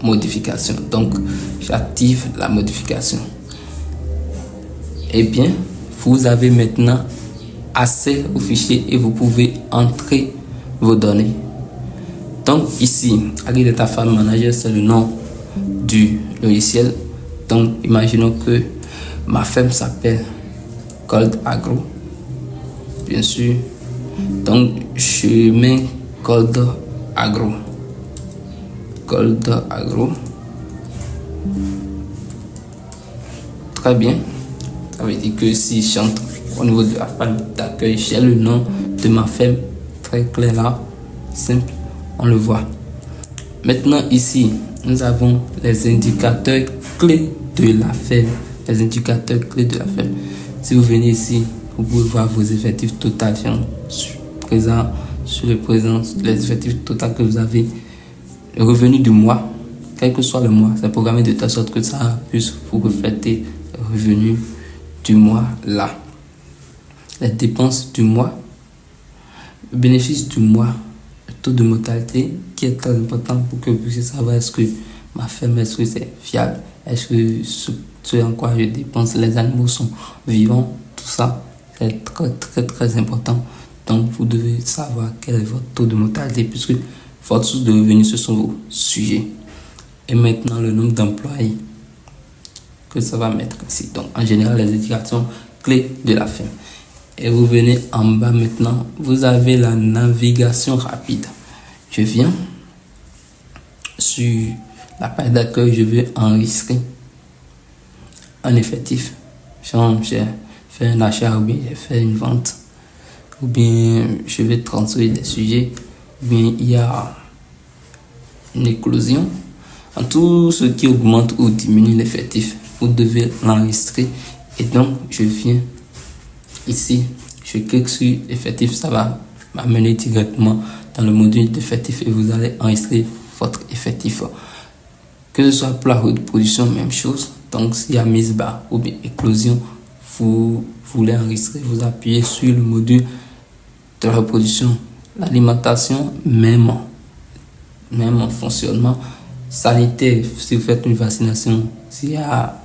modification. Donc, j'active la modification. Et bien, vous avez maintenant accès au fichier et vous pouvez entrer vos données. Donc ici, Agri Data Farm Manager, c'est le nom du logiciel. Donc imaginons que ma ferme s'appelle Gold Agro, bien sûr. Donc je mets Gold Agro. Gold Agro. Très bien. Ça veut dire que si j'entre au niveau de la page d'accueil, j'ai le nom de ma ferme très clair là, simple, on le voit. Maintenant ici, nous avons les indicateurs clés de la ferme. Les indicateurs clés de la ferme. Si vous venez ici, vous pouvez voir vos effectifs totaux présents sur le présent, les effectifs totaux que vous avez. Le revenu du mois, quel que soit le mois, c'est programmé de telle sorte que ça puisse vous refléter le revenu du mois là. Les dépenses du mois, le bénéfice du mois, le taux de mortalité qui est très important pour que vous puissiez savoir est-ce que ma ferme, est-ce que c'est fiable, est-ce que ce en quoi je dépense, les animaux sont vivants, tout ça, c'est très important. Donc vous devez savoir quel est votre taux de mortalité puisque votre source de revenus, ce sont vos sujets. Et maintenant le nombre d'employés que ça va mettre ici. Donc en général les indications clés de la ferme. Et vous venez en bas maintenant, vous avez la navigation rapide. Je viens sur la page d'accueil, je vais enregistrer un effectif. Genre, j'ai fait un achat ou bien j'ai fait une vente. Ou bien je vais transférer des sujets. Ou bien il y a une éclosion. En tout ce qui augmente ou diminue l'effectif, vous devez l'enregistrer. Et donc, je viens ici, je clique sur effectif, ça va m'amener directement dans le module d'effectif et vous allez enregistrer votre effectif. Que ce soit pour la reproduction, même chose. Donc, s'il y a mise bas ou bien éclosion, vous voulez enregistrer, vous appuyez sur le module de la reproduction. L'alimentation, même fonctionnement. Sanitaire, si vous faites une vaccination, s'il y a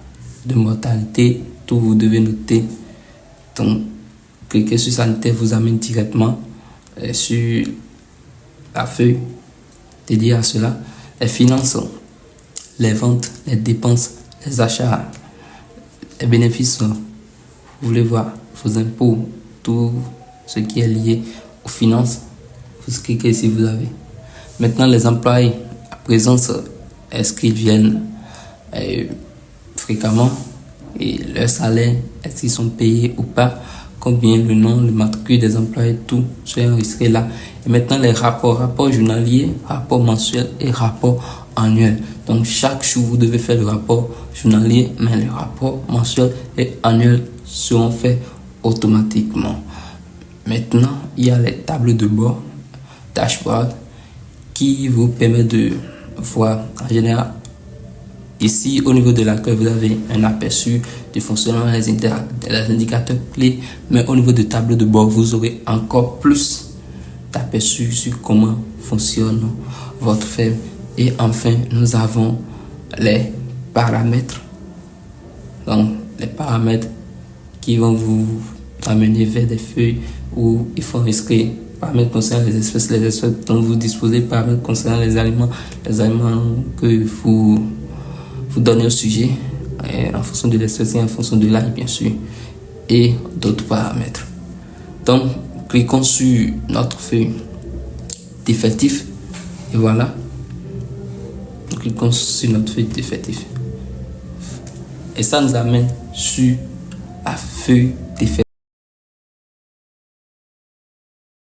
de mortalité, tout vous devez noter. Donc, cliquez sur sanitaire, vous amène directement sur la feuille dédiée à cela. Les finances, les ventes, les dépenses, les achats, les bénéfices, vous voulez voir vos impôts, tout ce qui est lié aux finances, vous cliquez si vous avez. Maintenant, les employés, à présence, est-ce qu'ils viennent fréquemment et leur salaire, est-ce qu'ils sont payés ou pas, combien, le nom, le matricule des employés, tout soit enregistré là. Et maintenant les rapports journaliers, rapports mensuels et rapports annuels. Donc chaque jour vous devez faire le rapport journalier, mais les rapports mensuels et annuels seront faits automatiquement. Maintenant il y a les tables de bord, dashboard, qui vous permet de voir en général. Ici, au niveau de l'accueil, vous avez un aperçu du fonctionnement des indicateurs clés, mais au niveau de tableau de bord, vous aurez encore plus d'aperçu sur comment fonctionne votre ferme. Et enfin, nous avons les paramètres. Donc, les paramètres qui vont vous amener vers des feuilles où il faut inscrire paramètres concernant les espèces dont vous disposez, paramètres concernant les aliments que vous donnez au sujet, en fonction de l'espèce et en fonction de l'âge, bien sûr, et d'autres paramètres. Donc, cliquons sur notre feuille d'effectif, et voilà. Cliquons sur notre feuille d'effectif. Et ça nous amène sur la feuille d'effectif.